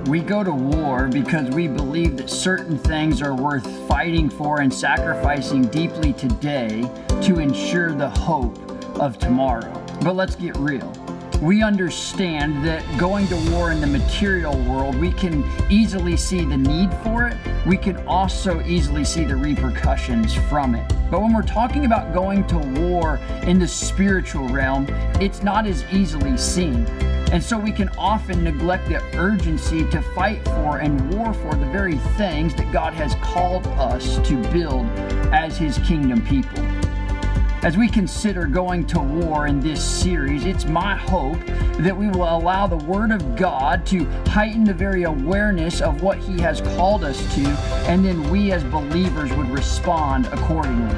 We go to war because we believe that certain things are worth fighting for and sacrificing deeply today to ensure the hope of tomorrow. But let's get real. We understand that going to war in the material world, we can easily see the need for it. We can also easily see the repercussions from it. But when we're talking about going to war in the spiritual realm, it's not as easily seen. And so we can often neglect the urgency to fight for and war for the very things that God has called us to build as His kingdom people. As we consider going to war in this series, it's my hope that we will allow the Word of God to heighten the very awareness of what He has called us to, and then we as believers would respond accordingly.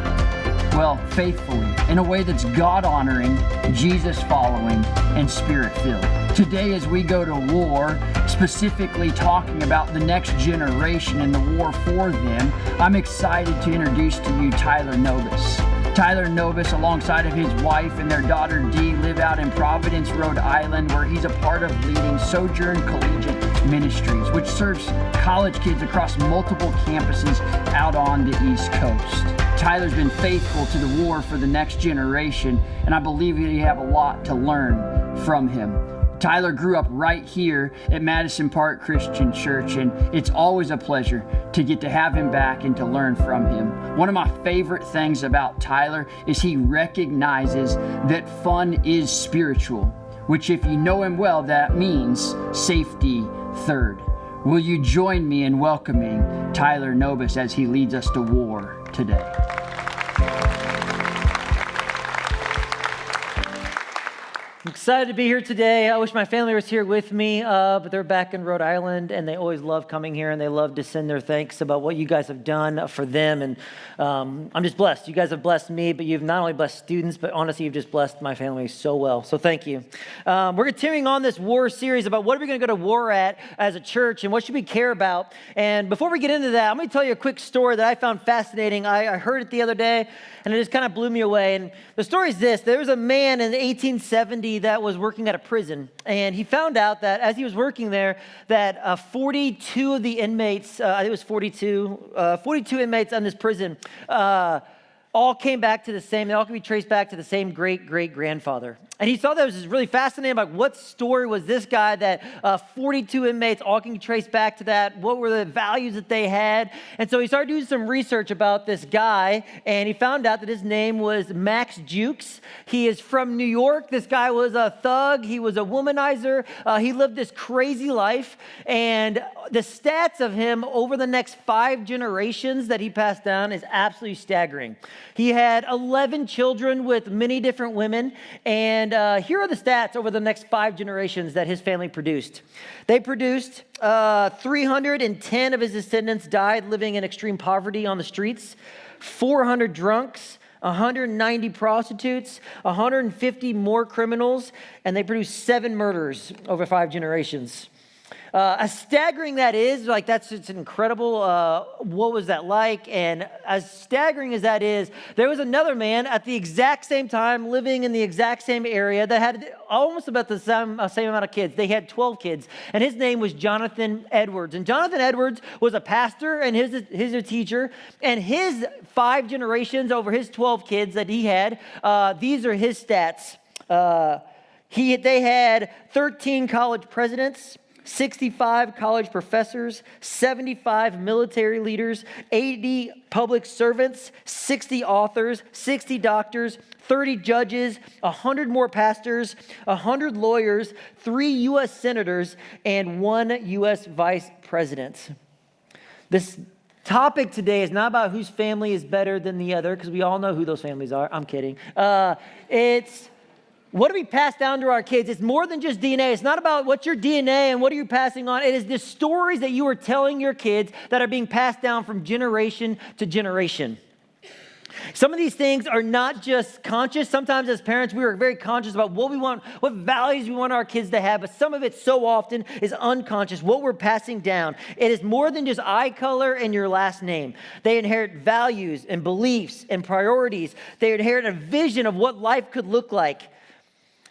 Well, faithfully, in a way that's God-honoring, Jesus-following, and Spirit-filled. Today, as we go to war, specifically talking about the next generation and the war for them, I'm excited to introduce to you Tyler Nobis. Tyler Nobis, alongside of his wife and their daughter Dee, live out in Providence, Rhode Island, where he's a part of leading Sojourn Collegiate Ministries, which serves college kids across multiple campuses out on the East Coast. Tyler's been faithful to the war for the next generation, and I believe we have a lot to learn from him. Tyler grew up right here at Madison Park Christian Church, and it's always a pleasure to get to have him back and to learn from him. One of my favorite things about Tyler is he recognizes that fun is spiritual, which if you know him well, that means safety third. Will you join me in welcoming Tyler Nobis as he leads us to war today? I'm excited to be here today. I wish my family was here with me, but they're back in Rhode Island, and they always love coming here, and they love to send their thanks about what you guys have done for them. And I'm just blessed. You guys have blessed me, but you've not only blessed students, but honestly, you've just blessed my family so well. So thank you. We're continuing on this war series about what are we going to go to war at as a church, and what should we care about. And before we get into that, I'm going to tell you a quick story that I found fascinating. I heard it the other day, and it just kind of blew me away. And the story is this. There was a man in 1870 that was working at a prison, and he found out that as he was working there, that 42 of the inmates, I think it was 42 inmates on this prison, all came back to the same, they all could be traced back to the same great-great-grandfather. And he saw that it was just really fascinating, like what story was this guy that 42 inmates all can be traced back to that? What were the values that they had? And so he started doing some research about this guy, and he found out that his name was Max Jukes. He is from New York. This guy was a thug. He was a womanizer. He lived this crazy life. And the stats of him over the next 5 generations that he passed down is absolutely staggering. He had 11 children with many different women, and here are the stats over the next 5 generations that his family produced. They produced 310 of his descendants died living in extreme poverty on the streets, 400 drunks, 190 prostitutes, 150 more criminals, and they produced 7 murders over 5 generations. As staggering that is, like that's just incredible. What was that like? And as staggering as that is, there was another man at the exact same time living in the exact same area that had almost about the same amount of kids. They had 12 kids, and his name was Jonathan Edwards. And Jonathan Edwards was a pastor and he's a teacher, and his 5 generations over his 12 kids that he had, these are his stats. They had 13 college presidents, 65 college professors, 75 military leaders, 80 public servants, 60 authors, 60 doctors, 30 judges, 100 more pastors, 100 lawyers, 3 U.S. senators, and 1 U.S. vice president. This topic today is not about whose family is better than the other, because we all know who those families are. I'm kidding. It's what do we pass down to our kids? It's more than just DNA. It's not about what's your DNA and what are you passing on. It is the stories that you are telling your kids that are being passed down from generation to generation. Some of these things are not just conscious. Sometimes as parents, we are very conscious about what we want, what values we want our kids to have, but some of it so often is unconscious, what we're passing down. It is more than just eye color and your last name. They inherit values and beliefs and priorities. They inherit a vision of what life could look like.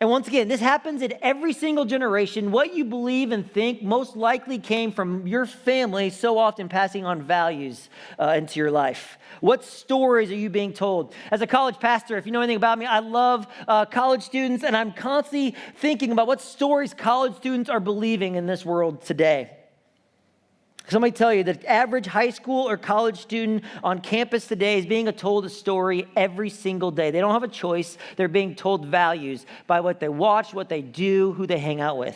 And once again, this happens in every single generation. What you believe and think most likely came from your family, so often passing on values into your life. What stories are you being told? As a college pastor, if you know anything about me, I love college students, and I'm constantly thinking about what stories college students are believing in this world today. Somebody tell you that the average high school or college student on campus today is being told a story every single day. They don't have a choice. They're being told values by what they watch, what they do, who they hang out with.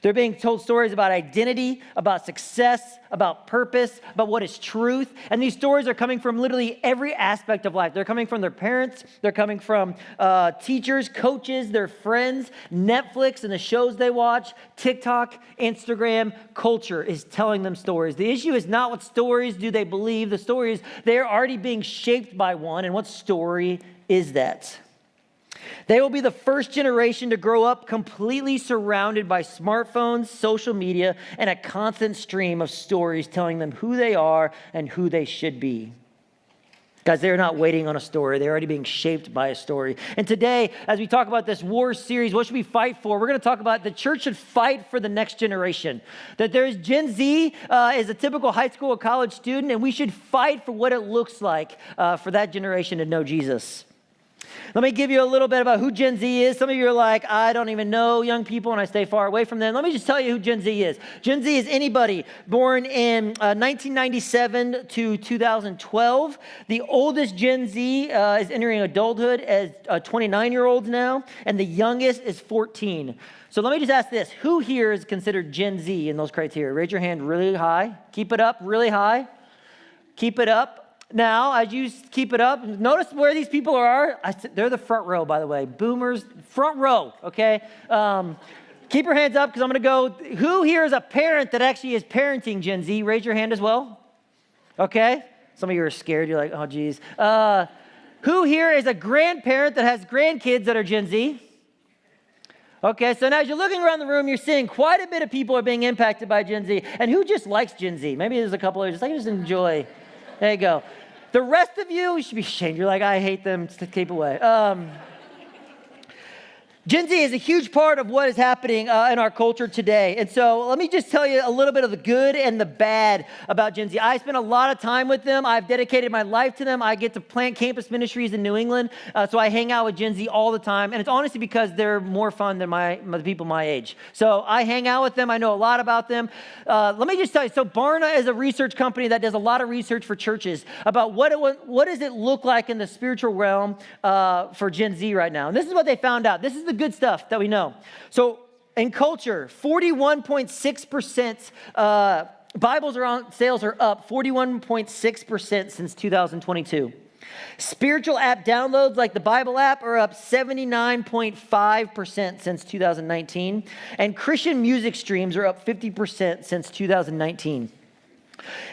They're being told stories about identity, about success, about purpose, about what is truth. And these stories are coming from literally every aspect of life. They're coming from their parents. They're coming from teachers, coaches, their friends, Netflix and the shows they watch, TikTok, Instagram. Culture is telling them stories. The issue is not what stories do they believe. The story is they're already being shaped by one. And what story is that? They will be the first generation to grow up completely surrounded by smartphones, social media, and a constant stream of stories telling them who they are and who they should be. Guys, they're not waiting on a story. They're already being shaped by a story. And today, as we talk about this war series, what should we fight for? We're going to talk about the church should fight for the next generation. That there's Gen Z is a typical high school or college student, and we should fight for what it looks like for that generation to know Jesus. Let me give you a little bit about who Gen Z is. Some of you are like, I don't even know young people and I stay far away from them. Let me just tell you who Gen Z is. Gen Z is anybody born in 1997 to 2012. The oldest Gen Z is entering adulthood as 29-year-olds now, and the youngest is 14. So let me just ask this. Who here is considered Gen Z in those criteria? Raise your hand really high. Keep it up really high. Keep it up. Now, as you keep it up, notice where these people are. They're the front row, by the way. Boomers, front row, okay? Keep your hands up because I'm going to go. Who here is a parent that actually is parenting Gen Z? Raise your hand as well. Okay? Some of you are scared. You're like, oh, geez. Who here is a grandparent that has grandkids that are Gen Z? Okay, so now as you're looking around the room, you're seeing quite a bit of people are being impacted by Gen Z. And who just likes Gen Z? Maybe there's a couple of just enjoy. There you go. The rest of you should be ashamed. You're like, I hate them. Just keep away. Gen Z is a huge part of what is happening in our culture today. And so let me just tell you a little bit of the good and the bad about Gen Z. I spend a lot of time with them. I've dedicated my life to them. I get to plant campus ministries in New England. So I hang out with Gen Z all the time. And it's honestly because they're more fun than the people my age. So I hang out with them. I know a lot about them. Let me just tell you. So Barna is a research company that does a lot of research for churches about what does it look like in the spiritual realm for Gen Z right now. And this is what they found out. This is the good stuff that we know. So in culture, 41.6% Bibles are on sales are up 41.6% since 2022. Spiritual app downloads like the Bible app are up 79.5% since 2019. And Christian music streams are up 50% since 2019.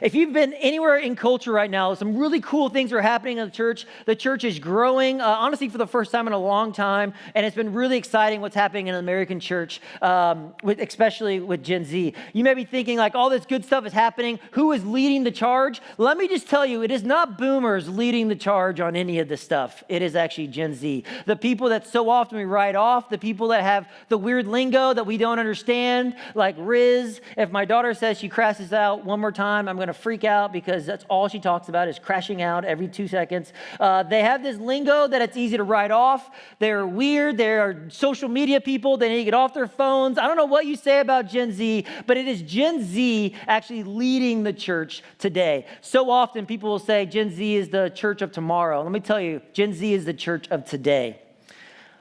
If you've been anywhere in culture right now, some really cool things are happening in the church. The church is growing, honestly, for the first time in a long time, and it's been really exciting what's happening in the American church, especially with Gen Z. You may be thinking, like, all this good stuff is happening. Who is leading the charge? Let me just tell you, it is not boomers leading the charge on any of this stuff. It is actually Gen Z. The people that so often we write off, the people that have the weird lingo that we don't understand, like Riz. If my daughter says she crashes out one more time, I'm going to freak out because that's all she talks about is crashing out every 2 seconds. They have this lingo that it's easy to write off. They're weird. They're social media people. They need to get off their phones. I don't know what you say about Gen Z, but it is Gen Z actually leading the church today. So often people will say Gen Z is the church of tomorrow. Let me tell you, Gen Z is the church of today.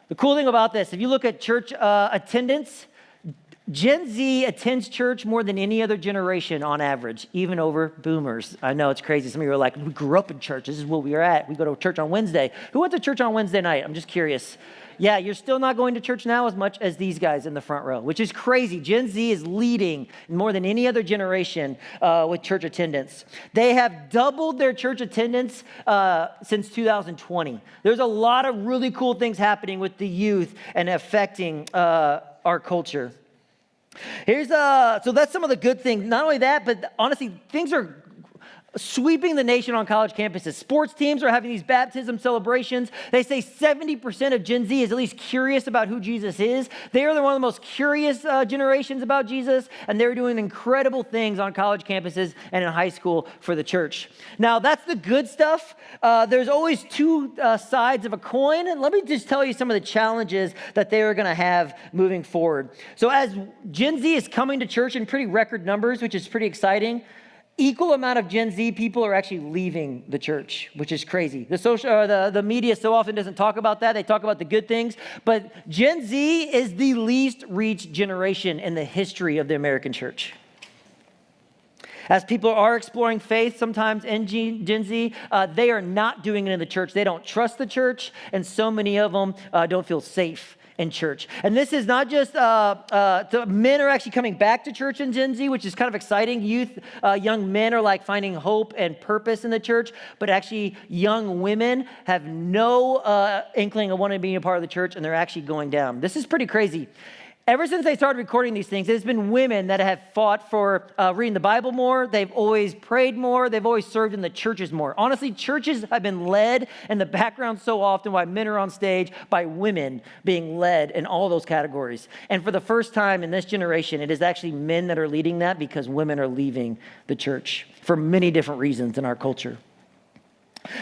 The cool thing about this, if you look at church attendance, Gen Z attends church more than any other generation on average, even over boomers. I know it's crazy. Some of you are like, we grew up in church. This is where we are at. We go to church on Wednesday. Who went to church on Wednesday night? I'm just curious. Yeah, you're still not going to church now as much as these guys in the front row, which is crazy. Gen Z is leading more than any other generation with church attendance. They have doubled their church attendance since 2020. There's a lot of really cool things happening with the youth and affecting our culture. So that's some of the good things. Not only that, but honestly, things are sweeping the nation on college campuses. Sports teams are having these baptism celebrations. They say 70% of Gen Z is at least curious about who Jesus is. They are one of the most curious generations about Jesus, and they're doing incredible things on college campuses and in high school for the church. Now, that's the good stuff. There's always two sides of a coin, and let me just tell you some of the challenges that they are going to have moving forward. So as Gen Z is coming to church in pretty record numbers, which is pretty exciting, equal amount of Gen Z people are actually leaving the church, which is crazy. The media so often doesn't talk about that. They talk about the good things. But Gen Z is the least reached generation in the history of the American church. As people are exploring faith sometimes in Gen Z, they are not doing it in the church. They don't trust the church, and so many of them don't feel safe in church. And this is not just, the men are actually coming back to church in Gen Z, which is kind of exciting. Young men are like finding hope and purpose in the church, but actually young women have no inkling of wanting to be a part of the church, and they're actually going down. This is pretty crazy. Ever since they started recording these things, there's been women that have fought for reading the Bible more. They've always prayed more. They've always served in the churches more. Honestly, churches have been led in the background so often while men are on stage by women being led in all those categories. And for the first time in this generation, it is actually men that are leading that because women are leaving the church for many different reasons in our culture.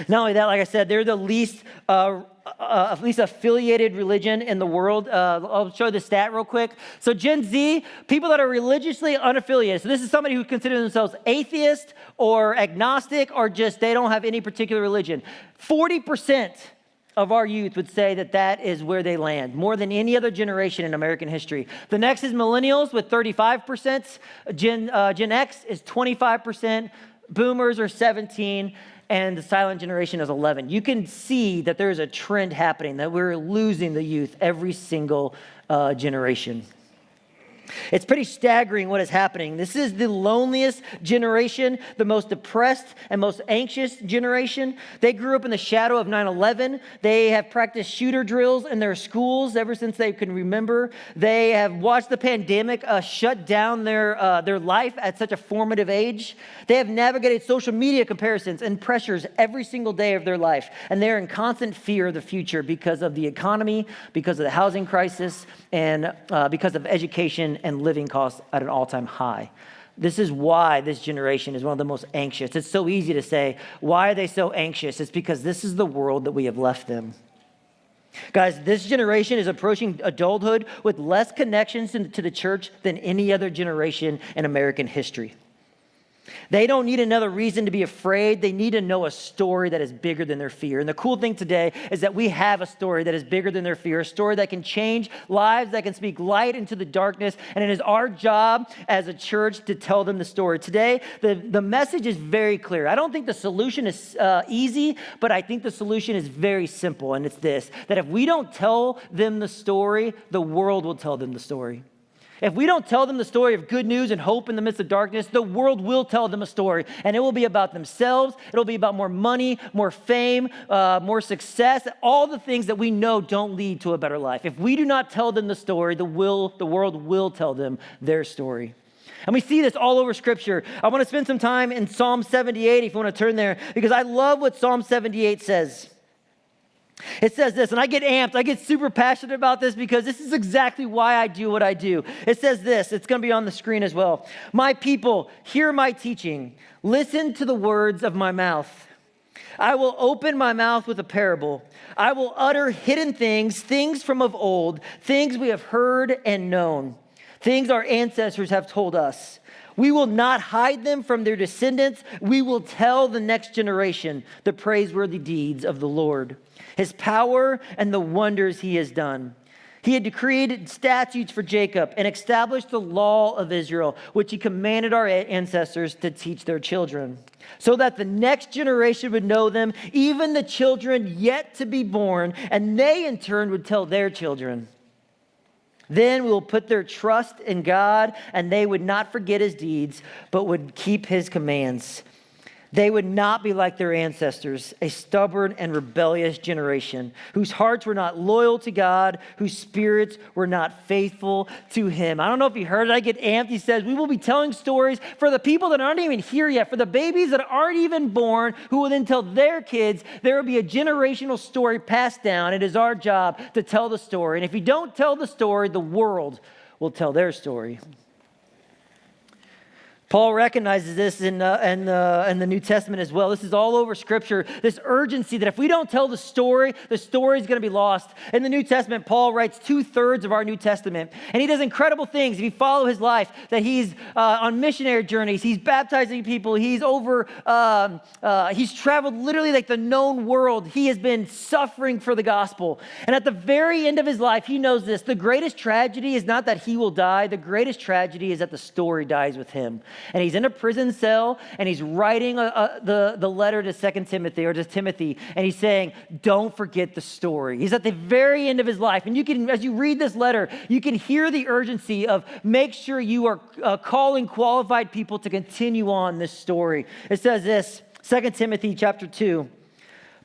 Not only that, like I said, they're the least affiliated religion in the world. I'll show the stat real quick. So Gen Z, people that are religiously unaffiliated. So this is somebody who considers themselves atheist or agnostic or just they don't have any particular religion. 40% of our youth would say that that is where they land, more than any other generation in American history. The next is millennials with 35%. Gen X is 25%. Boomers are 17%. And the silent generation is 11. You can see that there's a trend happening, that we're losing the youth every single generation. It's pretty staggering what is happening. This is the loneliest generation, the most depressed and most anxious generation. They grew up in the shadow of 9/11. They have practiced shooter drills in their schools ever since they can remember. They have watched the pandemic shut down their life at such a formative age. They have navigated social media comparisons and pressures every single day of their life. And they're in constant fear of the future because of the economy, because of the housing crisis, and because of education and living costs at an all-time high. This is why this generation is one of the most anxious. It's so easy to say, why are they so anxious? It's because this is the world that we have left them. Guys, this generation is approaching adulthood with less connections to the church than any other generation in American history. They don't need another reason to be afraid. They need to know a story that is bigger than their fear. And the cool thing today is that we have a story that is bigger than their fear, a story that can change lives, that can speak light into the darkness. And it is our job as a church to tell them the story. Today, the message is very clear. I don't think the solution is easy, but I think the solution is very simple. And it's this, that if we don't tell them the story, the world will tell them the story. If we don't tell them the story of good news and hope in the midst of darkness, the world will tell them a story. And it will be about themselves. It'll be about more money, more fame, more success, all the things that we know don't lead to a better life. If we do not tell them the story, the world will tell them their story. And we see this all over Scripture. I want to spend some time in Psalm 78, if you want to turn there, because I love what Psalm 78 says. It says this, and I get amped. I get super passionate about this because this is exactly why I do what I do. It says this. It's going to be on the screen as well. My people, hear my teaching. Listen to the words of my mouth. I will open my mouth with a parable. I will utter hidden things, things from of old, things we have heard and known, things our ancestors have told us. We will not hide them from their descendants. We will tell the next generation the praiseworthy deeds of the Lord, his power and the wonders he has done. He had decreed statutes for Jacob and established the law of Israel, which he commanded our ancestors to teach their children, so that the next generation would know them, even the children yet to be born, and they in turn would tell their children. Then we will put their trust in God, and they would not forget his deeds, but would keep his commands. They would not be like their ancestors, a stubborn and rebellious generation, whose hearts were not loyal to God, whose spirits were not faithful to him. I don't know if you heard it. I get amped. He says, we will be telling stories for the people that aren't even here yet, for the babies that aren't even born, who will then tell their kids. There will be a generational story passed down. It is our job to tell the story. And if you don't tell the story, the world will tell their story. Paul recognizes this in the New Testament as well. This is all over Scripture, this urgency that if we don't tell the story is going to be lost. In the New Testament, Paul writes 2/3 of our New Testament, and he does incredible things. If you follow his life, that he's on missionary journeys, he's baptizing people, he's traveled literally like the known world. He has been suffering for the gospel. And at the very end of his life, he knows this. The greatest tragedy is not that he will die. The greatest tragedy is that the story dies with him. And he's in a prison cell, and he's writing the letter to 2 Timothy, or to Timothy, and he's saying, don't forget the story. He's at the very end of his life, and you can, as you read this letter, you can hear the urgency of make sure you are calling qualified people to continue on this story. It says this, 2 Timothy chapter 2.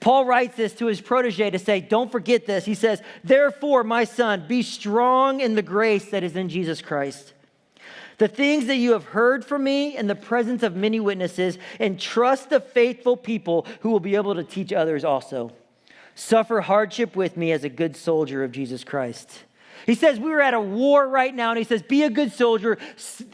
Paul writes this to his protege to say, don't forget this. He says, therefore, my son, be strong in the grace that is in Jesus Christ. The things that you have heard from me in the presence of many witnesses, entrust the faithful people who will be able to teach others also. Suffer hardship with me as a good soldier of Jesus Christ. He says we're at a war right now, and he says be a good soldier,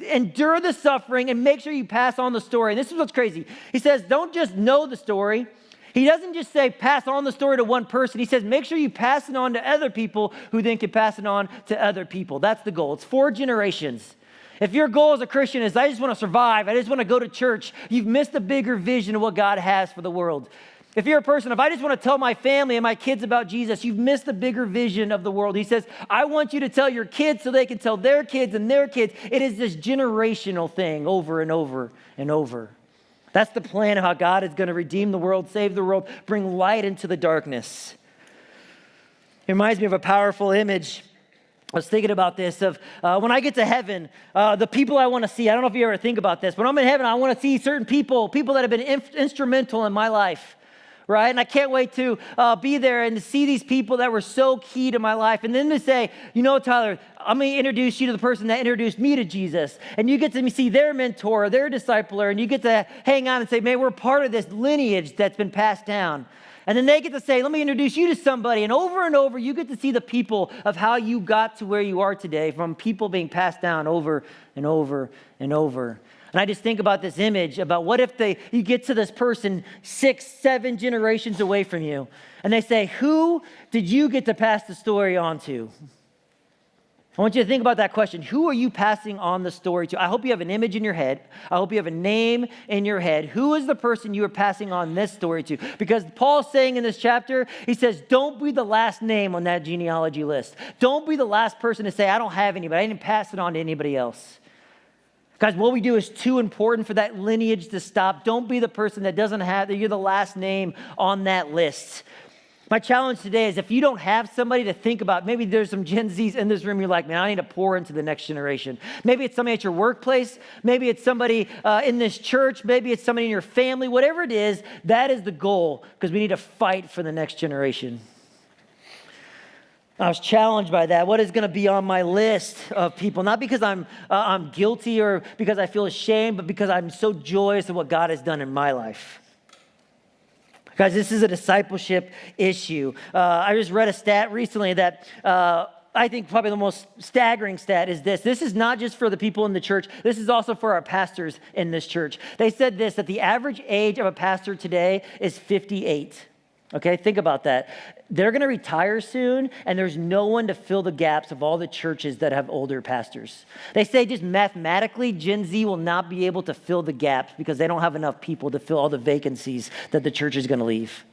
endure the suffering, and make sure you pass on the story. And this is what's crazy. He says don't just know the story. He doesn't just say pass on the story to one person. He says make sure you pass it on to other people who then can pass it on to other people. That's the goal. It's 4 generations. If your goal as a Christian is, I just want to survive, I just want to go to church, you've missed the bigger vision of what God has for the world. If you're a person, if I just want to tell my family and my kids about Jesus, you've missed the bigger vision of the world. He says, I want you to tell your kids so they can tell their kids and their kids. It is this generational thing over and over and over. That's the plan of how God is going to redeem the world, save the world, bring light into the darkness. It reminds me of a powerful image. I was thinking about this of when I get to heaven, the people I want to see. I don't know if you ever think about this. When I'm in heaven, I want to see certain people that have been instrumental in my life, right? And I can't wait to be there and to see these people that were so key to my life. And then to say, you know, Tyler, I'm going to introduce you to the person that introduced me to Jesus. And you get to see their mentor, their discipler, and you get to hang on and say, man, we're part of this lineage that's been passed down. And then they get to say, let me introduce you to somebody. And over, you get to see the people of how you got to where you are today, from people being passed down over and over and over. And I just think about this image about what if you get to this person 6, 7 generations away from you, and they say, who did you get to pass the story on to? I want you to think about that question. Who are you passing on the story to? I hope you have an image in your head. I hope you have a name in your head. Who is the person you are passing on this story to? Because Paul's saying in this chapter, he says, don't be the last name on that genealogy list. Don't be the last person to say, I don't have anybody. I didn't pass it on to anybody else. Guys, what we do is too important for that lineage to stop. Don't be the person that doesn't have, that you're the last name on that list. My challenge today is if you don't have somebody to think about, maybe there's some Gen Zs in this room, you're like, man, I need to pour into the next generation. Maybe it's somebody at your workplace. Maybe it's somebody in this church. Maybe it's somebody in your family. Whatever it is, that is the goal, because we need to fight for the next generation. I was challenged by that. What is going to be on my list of people? Not because I'm guilty or because I feel ashamed, but because I'm so joyous of what God has done in my life. Guys, this is a discipleship issue. I just read a stat recently that I think probably the most staggering stat is this. This is not just for the people in the church. This is also for our pastors in this church. They said this, that the average age of a pastor today is 58. Okay, think about that. They're going to retire soon, and there's no one to fill the gaps of all the churches that have older pastors. They say just mathematically, Gen Z will not be able to fill the gaps because they don't have enough people to fill all the vacancies that the church is going to leave.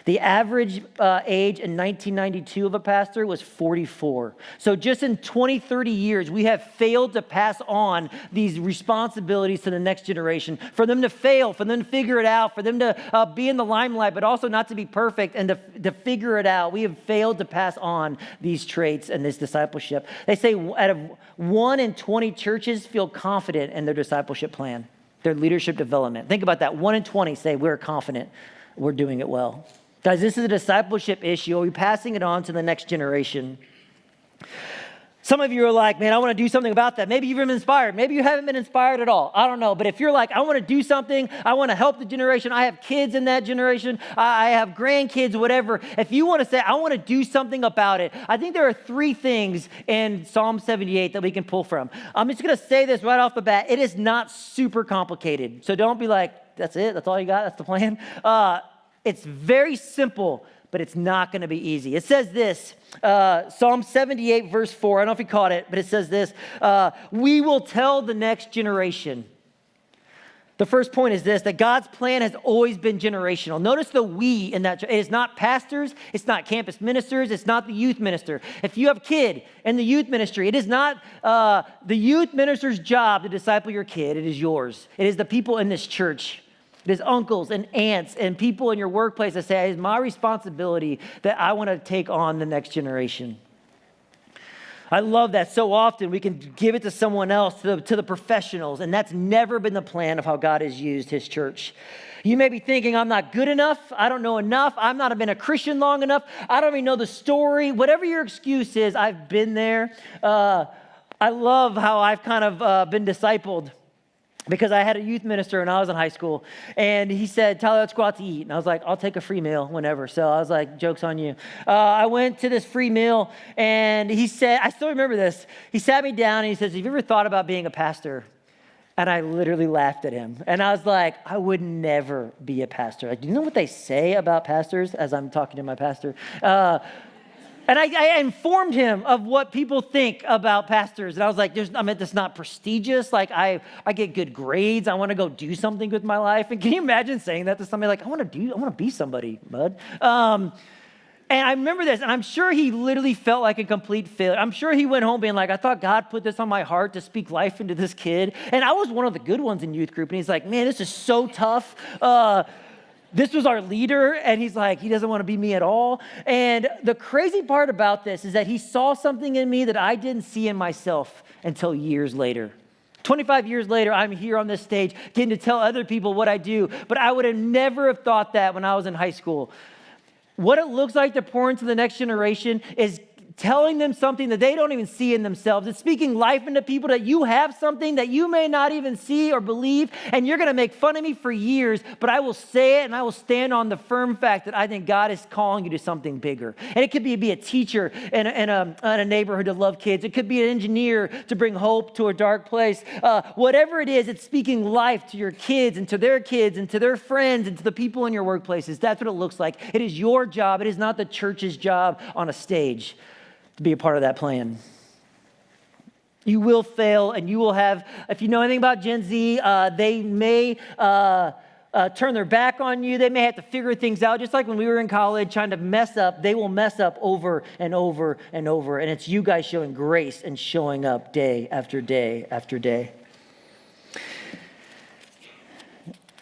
The average age in 1992 of a pastor was 44. So just in 20, 30 years, we have failed to pass on these responsibilities to the next generation. For them to fail, for them to figure it out, for them to be in the limelight, but also not to be perfect and to figure it out. We have failed to pass on these traits and this discipleship. They say out of 1 in 20 churches feel confident in their discipleship plan. their leadership development. Think about that. 1 in 20 say we're confident we're doing it well. Guys, this is a discipleship issue. Are we passing it on to the next generation? Some of you are like, man, I want to do something about that. Maybe you've been inspired. Maybe you haven't been inspired at all. I don't know. But if you're like, I want to do something, I want to help the generation. I have kids in that generation. I have grandkids, whatever. If you want to say, I want to do something about it, I think there are 3 things in Psalm 78 that we can pull from. I'm just going to say this right off the bat. It is not super complicated. So don't be like, that's it. That's all you got. That's the plan. It's very simple, but it's not going to be easy. It says this, Psalm 78, verse 4. I don't know if you caught it, but it says this, we will tell the next generation. The first point is this, that God's plan has always been generational. Notice the we in that. It is not pastors. It's not campus ministers. It's not the youth minister. If you have a kid in the youth ministry, it is not the youth minister's job to disciple your kid. It is yours. It is the people in this church. It is uncles and aunts and people in your workplace that say, it's my responsibility that I want to take on the next generation. I love that. So often we can give it to someone else, to the professionals, and that's never been the plan of how God has used his church. You may be thinking, I'm not good enough. I don't know enough. I've not been a Christian long enough. I don't even know the story. Whatever your excuse is, I've been there. I love how I've kind of been discipled. Because I had a youth minister when I was in high school, and he said, Tyler, let's go out to eat. And I was like, I'll take a free meal whenever. So I was like, joke's on you. I went to this free meal, and he said, I still remember this. He sat me down, and he says, have you ever thought about being a pastor? And I literally laughed at him. And I was like, I would never be a pastor. Like, do you know what they say about pastors as I'm talking to my pastor? And I informed him of what people think about pastors. And I was like, that's not prestigious. Like, I get good grades. I want to go do something with my life. And can you imagine saying that to somebody? Like, I want to be somebody, bud. And I remember this, and I'm sure he literally felt like a complete failure. I'm sure he went home being like, I thought God put this on my heart to speak life into this kid. And I was one of the good ones in youth group. And he's like, man, this is so tough. This was our leader, and he's like, he doesn't want to be me at all. And the crazy part about this is that he saw something in me that I didn't see in myself until years later. 25 years later, I'm here on this stage getting to tell other people what I do, but I would have never have thought that when I was in high school. What it looks like to pour into the next generation is telling them something that they don't even see in themselves. It's speaking life into people that you have something that you may not even see or believe, and you're going to make fun of me for years, but I will say it and I will stand on the firm fact that I think God is calling you to something bigger. And it could be a teacher in a neighborhood to love kids. It could be an engineer to bring hope to a dark place. Whatever it is, it's speaking life to your kids and to their friends and to the people in your workplaces. That's what it looks like. It is your job. It is not the church's job on a stage to be a part of that plan. You will fail, and you will have, if you know anything about Gen Z, they may turn their back on you. They may have to figure things out. Just like when we were in college trying to mess up, they will mess up over and over and over. And it's you guys showing grace and showing up day after day after day.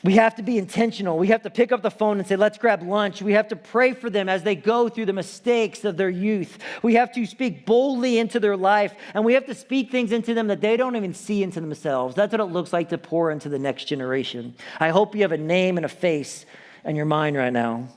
We have to be intentional. We have to pick up the phone and say, let's grab lunch. We have to pray for them as they go through the mistakes of their youth. We have to speak boldly into their life, and we have to speak things into them that they don't even see into themselves. That's what it looks like to pour into the next generation. I hope you have a name and a face in your mind right now.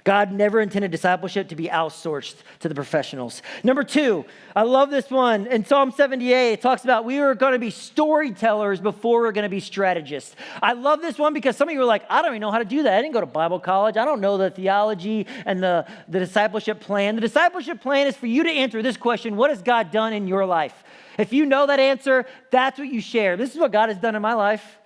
God never intended discipleship to be outsourced to the professionals. Number 2, I love this one. In Psalm 78, it talks about we are going to be storytellers before we're going to be strategists. I love this one because some of you are like, I don't even know how to do that. I didn't go to Bible college. I don't know the theology and the discipleship plan. The discipleship plan is for you to answer this question: what has God done in your life? If you know that answer, that's what you share. This is what God has done in my life.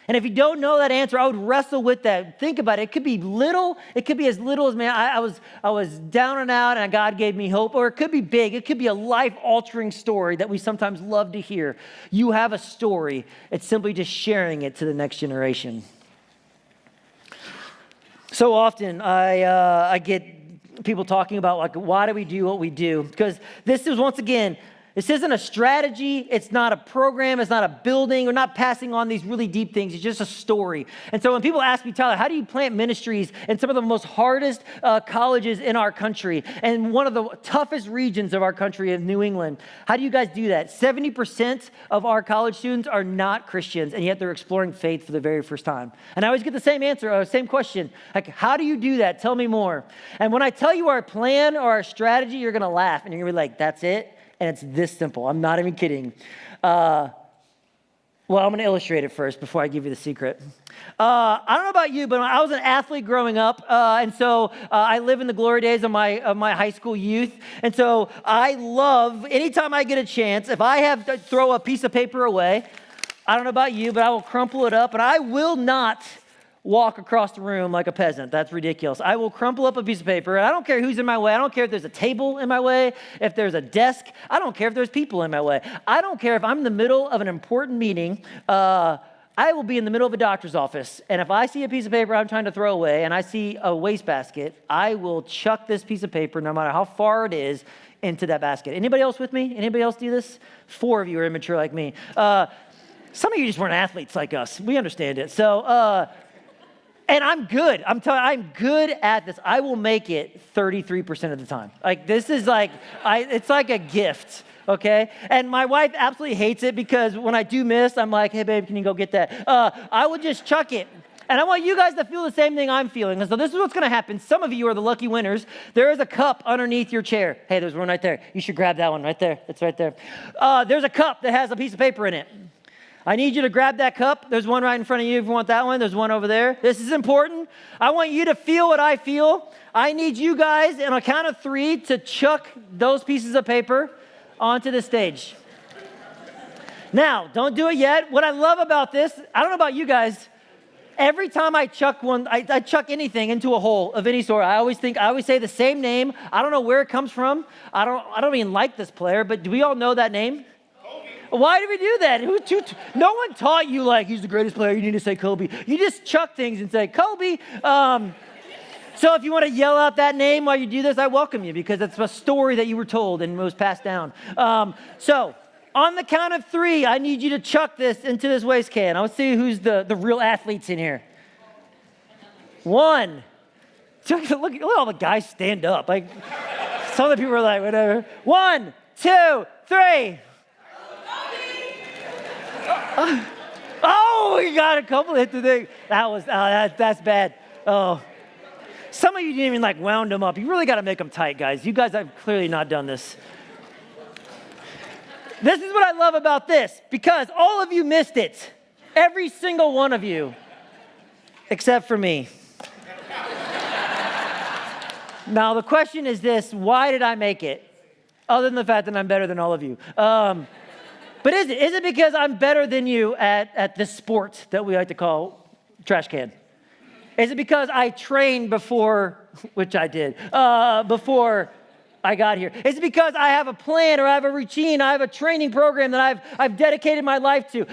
And if you don't know that answer, I would wrestle with that. Think about it. It could be little. It could be as little as, man, I was down and out and God gave me hope. Or it could be big. It could be a life-altering story that we sometimes love to hear. You have a story. It's simply just sharing it to the next generation. So often I get people talking about, like, why do we do what we do? Because this is, once again, This isn't a strategy. It's not a program. It's not a building. We're not passing on these really deep things. It's just a story. And so when people ask me, Tyler, how do you plant ministries in some of the most hardest colleges in our country and one of the toughest regions of our country in New England? How do you guys do that? 70% of our college students are not Christians, and yet they're exploring faith for the very first time. And I always get the same answer, same question. Like, how do you do that? Tell me more. And when I tell you our plan or our strategy, you're going to laugh, and you're going to be like, that's it? And it's this simple. I'm not even kidding. Well, I'm going to illustrate it first before I give you the secret. I don't know about you, but I was an athlete growing up, and so I live in the glory days of my high school youth. And so I love, anytime I get a chance, if I have to throw a piece of paper away, I don't know about you, but I will crumple it up, and I will not walk across the room like a peasant. That's ridiculous. I will crumple up a piece of paper. I don't care who's in my way. I don't care if there's a table in my way, if there's a desk. I don't care if there's people in my way. I don't care if I'm in the middle of an important meeting. I will be in the middle of a doctor's office, and if I see a piece of paper I'm trying to throw away and I see a wastebasket, I will chuck this piece of paper, no matter how far it is, into that basket. Anybody else with me? Anybody else do this? 4 of you are immature like me. Some of you just weren't athletes like us. We understand it. So, and I'm good. I'm good at this. I will make it 33% of the time. Like, this is like, it's like a gift, okay? And my wife absolutely hates it because when I do miss, I'm like, hey, babe, can you go get that? I would just chuck it. And I want you guys to feel the same thing I'm feeling. And so this is what's going to happen. Some of you are the lucky winners. There is a cup underneath your chair. Hey, there's one right there. You should grab that one right there. It's right there. There's a cup that has a piece of paper in it. I need you to grab that cup. There's one right in front of you if you want that one. There's one over there. This is important. I want you to feel what I feel. I need you guys, on a count of 3, to chuck those pieces of paper onto the stage. Now, don't do it yet. What I love about this, I don't know about you guys, every time I chuck one, I chuck anything into a hole of any sort, I always say the same name. I don't know where it comes from. I don't even like this player, but do we all know that name? Why do we do that? No one taught you, like, he's the greatest player. You need to say Kobe. You just chuck things and say, Kobe. So if you want to yell out that name while you do this, I welcome you because it's a story that you were told and was passed down. So on the count of 3, I need you to chuck this into this waste can. Let's see who's the real athletes in here. 1. Look at all the guys stand up. Like, some of the people are like, whatever. 1, 2, 3. Oh, we got a couple hit the thing. That's bad. Oh, some of you didn't even like wound them up. You really got to make them tight, guys. You guys have clearly not done this. This is what I love about this, because all of you missed it. Every single one of you, except for me. Now, the question is this: why did I make it? Other than the fact that I'm better than all of you. But is it because I'm better than you at this sport that we like to call trash can? Is it because I trained before, which I did, before I got here? Is it because I have a plan or I have a routine, I have a training program that I've dedicated my life to?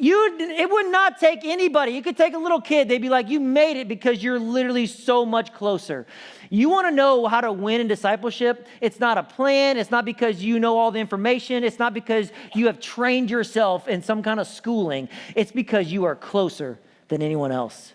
It would not take anybody. You could take a little kid. They'd be like, you made it because you're literally so much closer. You want to know how to win in discipleship? It's not a plan. It's not because you know all the information. It's not because you have trained yourself in some kind of schooling. It's because you are closer than anyone else.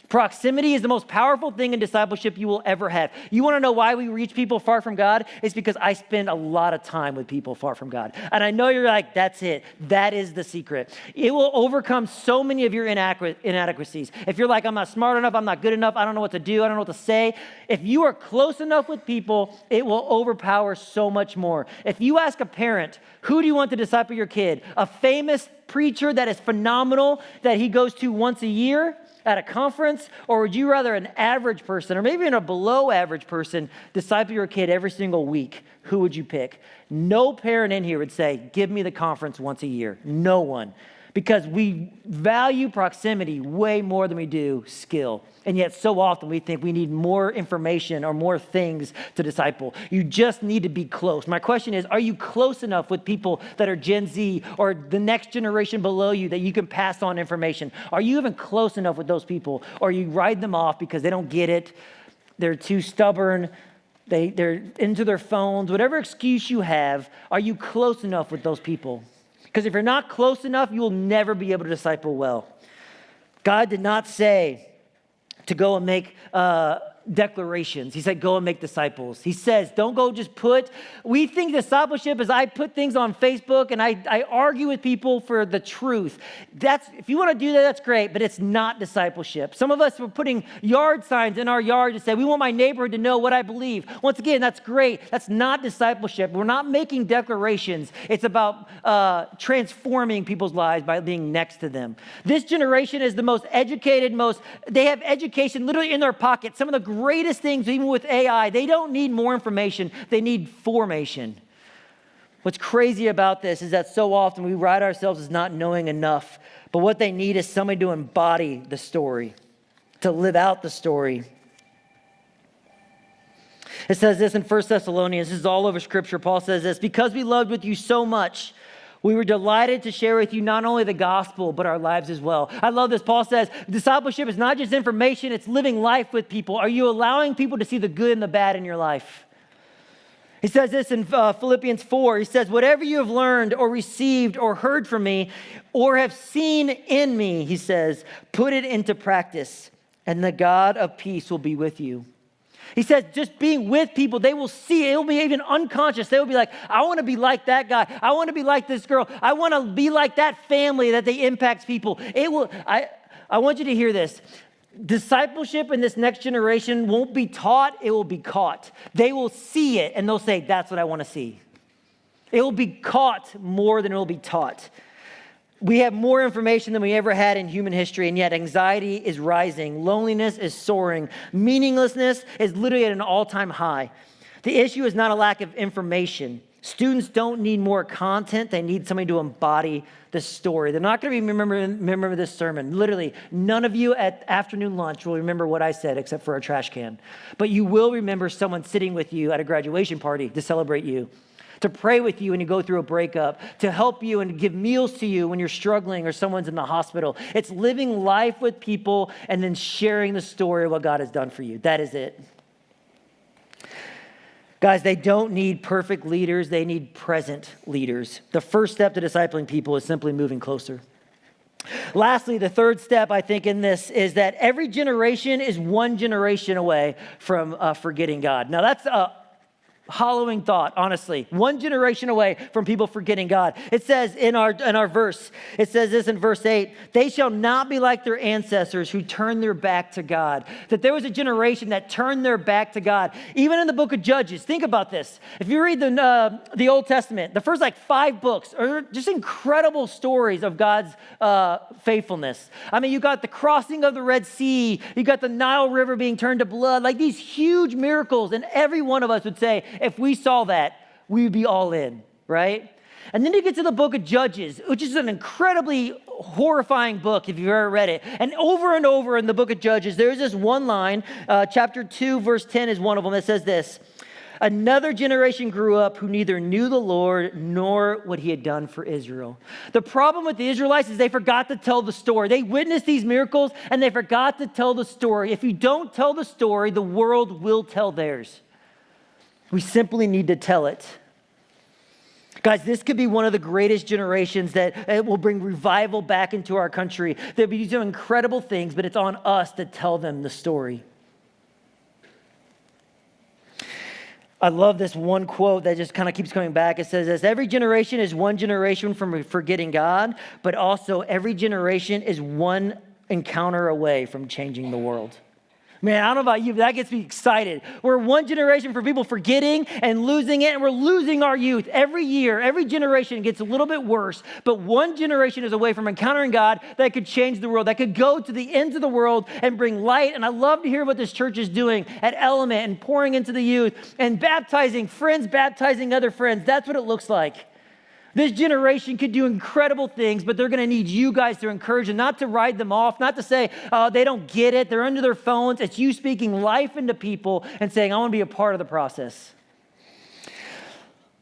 Proximity is the most powerful thing in discipleship you will ever have. You want to know why we reach people far from God? It's because I spend a lot of time with people far from God. And I know you're like, that's it. That is the secret. It will overcome so many of your inadequacies. If you're like, I'm not smart enough, I'm not good enough, I don't know what to do, I don't know what to say. If you are close enough with people, it will overpower so much more. If you ask a parent, who do you want to disciple your kid? A famous preacher that is phenomenal that he goes to once a year at a conference, or would you rather an average person, or maybe even a below average person, disciple your kid every single week? Who would you pick? No parent in here would say, give me the conference once a year. No one. Because we value proximity way more than we do skill. And yet so often we think we need more information or more things to disciple. You just need to be close. My question is, are you close enough with people that are Gen Z or the next generation below you that you can pass on information? Are you even close enough with those people? Or you ride them off because they don't get it, they're too stubborn, They're into their phones, whatever excuse you have, are you close enough with those people? Because if you're not close enough, you will never be able to disciple well. God did not say to go and make declarations. He said, go and make disciples. He says, don't go just we think discipleship is I put things on Facebook and I argue with people for the truth. If you want to do that, that's great, but it's not discipleship. Some of us were putting yard signs in our yard to say, we want my neighborhood to know what I believe. Once again, that's great. That's not discipleship. We're not making declarations. It's about transforming people's lives by being next to them. This generation is the most educated, they have education literally in their pocket. Some of the greatest things, even with AI, they don't need more information. They need formation. What's crazy about this is that so often we write ourselves as not knowing enough, but what they need is somebody to embody the story, to live out the story. It says this in 1 Thessalonians. This is all over Scripture. Paul says this, because we loved with you so much, we were delighted to share with you not only the gospel, but our lives as well. I love this. Paul says, discipleship is not just information, it's living life with people. Are you allowing people to see the good and the bad in your life? He says this in Philippians 4. He says, whatever you have learned or received or heard from me or have seen in me, he says, put it into practice, and the God of peace will be with you. He says, just being with people, they will see it. It will be even unconscious. They will be like, I want to be like that guy. I want to be like this girl. I want to be like that family that they impact people. I want you to hear this. Discipleship in this next generation won't be taught. It will be caught. They will see it and they'll say, that's what I want to see. It will be caught more than it will be taught. We have more information than we ever had in human history, and yet anxiety is rising. Loneliness is soaring. Meaninglessness is literally at an all-time high. The issue is not a lack of information. Students don't need more content. They need somebody to embody the story. They're not going to remember this sermon. Literally, none of you at afternoon lunch will remember what I said except for a trash can. But you will remember someone sitting with you at a graduation party to celebrate you, to pray with you when you go through a breakup, to help you and give meals to you when you're struggling or someone's in the hospital. It's living life with people and then sharing the story of what God has done for you. That is it. Guys, they don't need perfect leaders. They need present leaders. The first step to discipling people is simply moving closer. Lastly, the third step, I think, in this is that every generation is one generation away from forgetting God. Now, that's a hollowing thought, honestly. One generation away from people forgetting God. It says in our verse, it says this in verse 8, they shall not be like their ancestors who turned their back to God. That there was a generation that turned their back to God. Even in the book of Judges, think about this. If you read the Old Testament, the first 5 books are just incredible stories of God's faithfulness. I mean, you got the crossing of the Red Sea, you got the Nile River being turned to blood, like these huge miracles, and every one of us would say, if we saw that, we would be all in, right? And then you get to the book of Judges, which is an incredibly horrifying book if you've ever read it. And over in the book of Judges, there's this one line, chapter 2, verse 10 is one of them that says this, another generation grew up who neither knew the Lord nor what he had done for Israel. The problem with the Israelites is they forgot to tell the story. They witnessed these miracles and they forgot to tell the story. If you don't tell the story, the world will tell theirs. We simply need to tell it. Guys, this could be one of the greatest generations that will bring revival back into our country. They'll be doing incredible things, but it's on us to tell them the story. I love this one quote that just kind of keeps coming back. It says this, every generation is one generation from forgetting God, but also every generation is one encounter away from changing the world. Man, I don't know about you, but that gets me excited. We're one generation for people forgetting and losing it, and we're losing our youth. Every year, every generation gets a little bit worse, but one generation is away from encountering God that could change the world, that could go to the ends of the world and bring light. And I love to hear what this church is doing at Element and pouring into the youth and baptizing friends, baptizing other friends. That's what it looks like. This generation could do incredible things, but they're going to need you guys to encourage them, not to write them off, not to say, oh, they don't get it. They're under their phones. It's you speaking life into people and saying, I want to be a part of the process.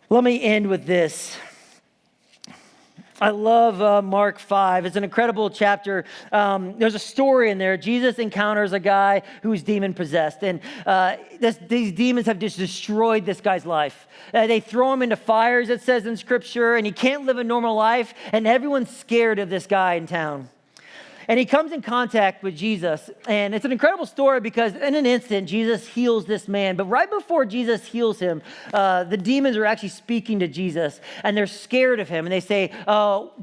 Let me end with this. I love Mark 5. It's an incredible chapter. There's a story in there. Jesus encounters a guy who's demon possessed, and these demons have just destroyed this guy's life. They throw him into fires, it says in Scripture, and he can't live a normal life, and everyone's scared of this guy in town. And he comes in contact with Jesus. And it's an incredible story because in an instant, Jesus heals this man. But right before Jesus heals him, the demons are actually speaking to Jesus. And they're scared of him. And they say,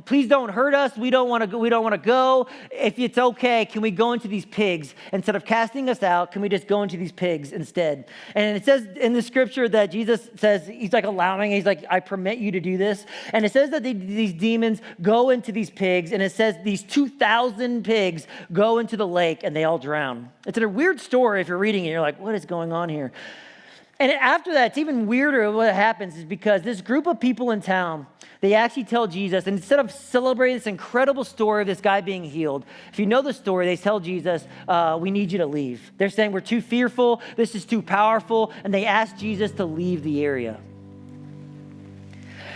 please don't hurt us. We don't want to go. If it's okay, can we go into these pigs? Instead of casting us out, can we just go into these pigs instead? And it says in the scripture that Jesus says, he's like allowing, he's like, I permit you to do this. And it says that these demons go into these pigs. And it says these 2,000 pigs go into the lake and they all drown. It's a weird story if you're reading it. You're like, what is going on here? And after that, it's even weirder what happens is because this group of people in town, they actually tell Jesus, and instead of celebrating this incredible story of this guy being healed, if you know the story, they tell Jesus, we need you to leave. They're saying we're too fearful, this is too powerful, and they ask Jesus to leave the area.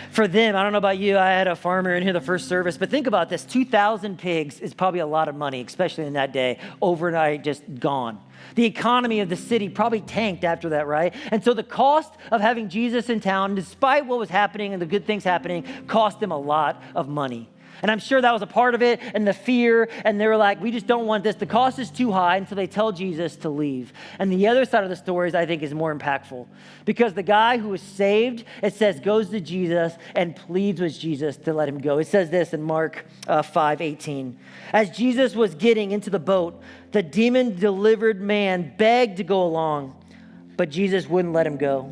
For them, I don't know about you, I had a farmer in here the first service, but think about this, 2,000 pigs is probably a lot of money, especially in that day, overnight just gone. The economy of the city probably tanked after that, right? And so the cost of having Jesus in town, despite what was happening and the good things happening, cost them a lot of money. And I'm sure that was a part of it, and the fear, and they were like, we just don't want this. The cost is too high, and so they tell Jesus to leave. And the other side of the story, I think, is more impactful. Because the guy who was saved, it says, goes to Jesus and pleads with Jesus to let him go. It says this in Mark 5:18. As Jesus was getting into the boat, the demon-delivered man begged to go along, but Jesus wouldn't let him go.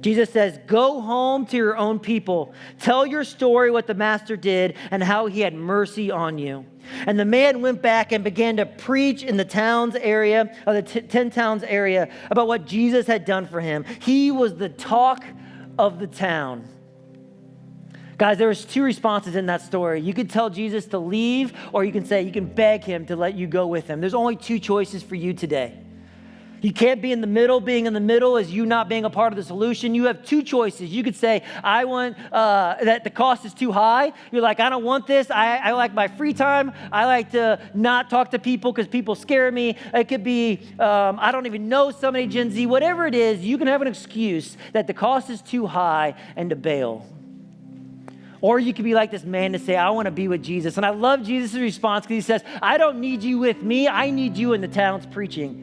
Jesus says, go home to your own people. Tell your story, what the master did and how he had mercy on you. And the man went back and began to preach in the towns area, of the 10 towns area, about what Jesus had done for him. He was the talk of the town. Guys, there was 2 responses in that story. You could tell Jesus to leave, or you can say, you can beg him to let you go with him. There's only 2 choices for you today. You can't be in the middle. Being in the middle is you not being a part of the solution. You have 2 choices. You could say, I want that the cost is too high. You're like, I don't want this. I like my free time. I like to not talk to people because people scare me. It could be, I don't even know somebody, Gen Z. Whatever it is, you can have an excuse that the cost is too high and to bail. Or you could be like this man to say, I want to be with Jesus. And I love Jesus' response because he says, I don't need you with me. I need you in the towns preaching.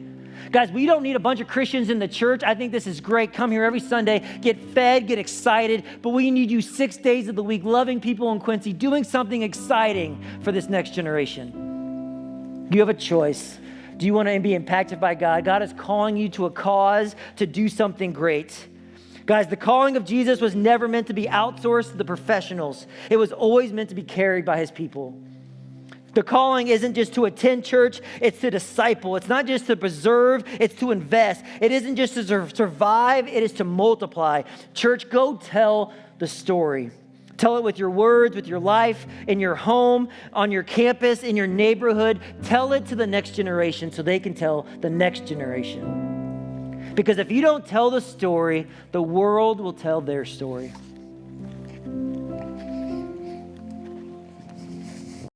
Guys, we don't need a bunch of Christians in the church. I think this is great. Come here every Sunday, get fed, get excited. But we need you 6 days of the week, loving people in Quincy, doing something exciting for this next generation. You have a choice. Do you want to be impacted by God? God is calling you to a cause to do something great. Guys, the calling of Jesus was never meant to be outsourced to the professionals. It was always meant to be carried by his people. The calling isn't just to attend church, it's to disciple. It's not just to preserve, it's to invest. It isn't just to survive, it is to multiply. Church, go tell the story. Tell it with your words, with your life, in your home, on your campus, in your neighborhood. Tell it to the next generation so they can tell the next generation. Because if you don't tell the story, the world will tell their story.